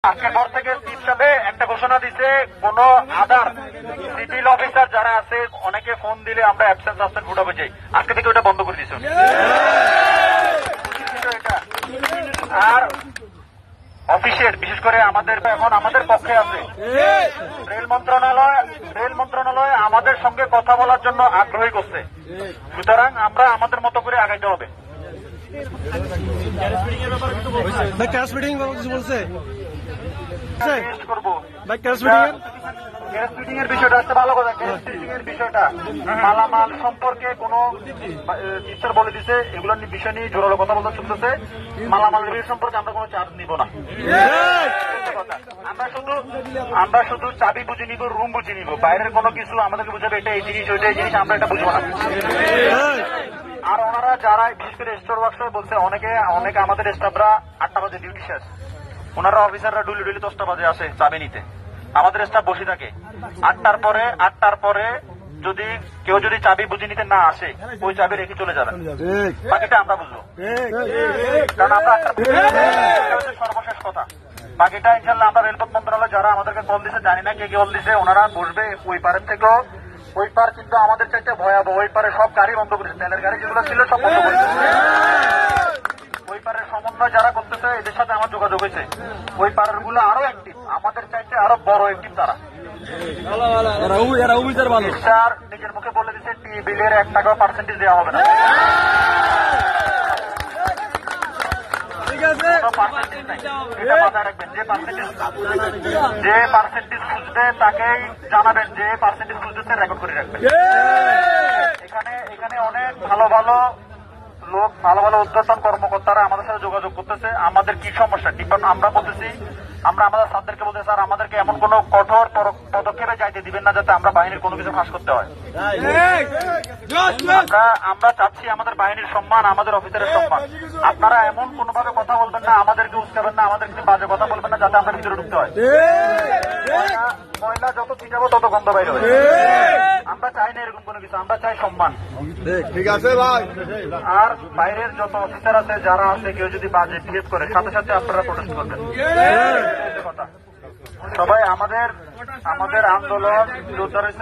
আজকের পর থেকে চিফ সাহেব একটা ঘোষণা দিচ্ছে, কোন আদার সিভিল অফিসার যারা আছে অনেকে ফোন দিলে আমরা অ্যাবসেন্স আবসেন্ট ফুটাবো যাই, আজকে থেকে ওটা বন্ধ করে দিচ্ছে। আর অফিসের বিশেষ করে আমাদের এখন আমাদের পক্ষে আছে রেল মন্ত্রণালয় আমাদের সঙ্গে কথা বলার জন্য আগ্রহী করছে। সুতরাং আমরা আমাদের মতো করে আগাইতে হবে। মালামাল সম্পর্কে কোন টিচার বলে দিছে, এগুলো বিষয় নিয়ে জোরালো কথা বলতে চলতেছে। মালামাল সম্পর্কে আমরা কোনো চার্জ নিব না। আমরা শুধু চাবি বুঝে নিব, রুম বুঝে নিব, বাইরের কোনো কিছু আমাদেরকে বুঝাবে এটা এই জিনিস ওইটা এই জিনিস আমরা এটা বুঝবো না। আর ওনারা যারা বিশেষ করে স্টোর ওয়ার্কশপে বলছে, অনেকে আমাদের স্টাফরা 8টা বাজে ডিউটি শেষ, ওনারা অফিসাররা ডুলি 10টা বাজে আসে চাবি নিতে, আমাদের স্টাফ বসে থাকে। 8টার পরে যদি কেউ চাবি বুঝে নিতে না আসে, ওই চাবি রেখে চলে যাবে, বাকিটা আমরা বুঝবো। কারণ আমরা সর্বশেষ কথা, বাকিটা ইনশাল্লাহ আমরা রেলপথ মন্ত্রণালয় যারা আমাদেরকে কল দিছে, জানি না কে কল দিছে, ওনারা বসবে ওই পারের থেকেও। ওই পার কিন্তু আমাদের চাইতে ভয়াবহ, ওই পারে সব গাড়ি বন্ধ করেছে, তেলের গাড়ি যেগুলো ছিল সব বন্ধ করেছে। ওই পারের সমন্বয় যারা করতেছে এদের সাথে আমার যোগাযোগ হয়েছে, ওই পারের গুলো আরো অ্যাক্টিভ, আমাদের চাইতে আরো বড় অ্যাক্টিভ তারা। স্যার নিজের মুখে বলে দিচ্ছে টি বিলের 1 টাকাও পার্সেন্টেজ দেওয়া হবে না। এটা মাথায় রাখবেন, যে পার্সেন্টেজ খুঁজবে তাকেই জানাবেন, যে পার্সেন্টেজ খুঁজতে রেকর্ড করে রাখবেন। এখানে অনেক ভালো ভালো লোক, ভালো ভালো উদ্যোতন কর্মকর্তারা আমাদের সাথে যোগাযোগ করতেছে। আমাদের কি সমস্যা আমরা বলতেছি, আমরা আমাদের স্যারদেরকে বলতে, স্যার আমাদেরকে এমন কোন কঠোর পদক্ষেপে যাইতে দিবেন না যাতে আমরা বাহিনীর কোনো কিছু ফাঁস করতে হয়। আমরা চাচ্ছি আমাদের বাহিনীর সম্মান, আমাদের অফিসারের সম্মান। আপনারা এমন কোনোভাবে কথা বলবেন না, আমাদেরকে উস্কাবেন না, আমাদেরকে বাজে কথা বলবেন না যাতে আমরা ভিতরে ঢুকতে হয়। ময়লা যত ছিটাবো তত গন্ধ বাইরে হবে। আমরা চাই না এরকম কোনো কিছু, আমরা চাই সম্মান। ঠিক আছে ভাই। আর বাইরের যত অফিসার আছে যারা আছে, কেউ যদি বাজে বিহেভ করে, সাথে সাথে আপনারা প্রোটেস্ট করবেন। সবাই আমাদের আন্দোলন জোরদার হয়েছে।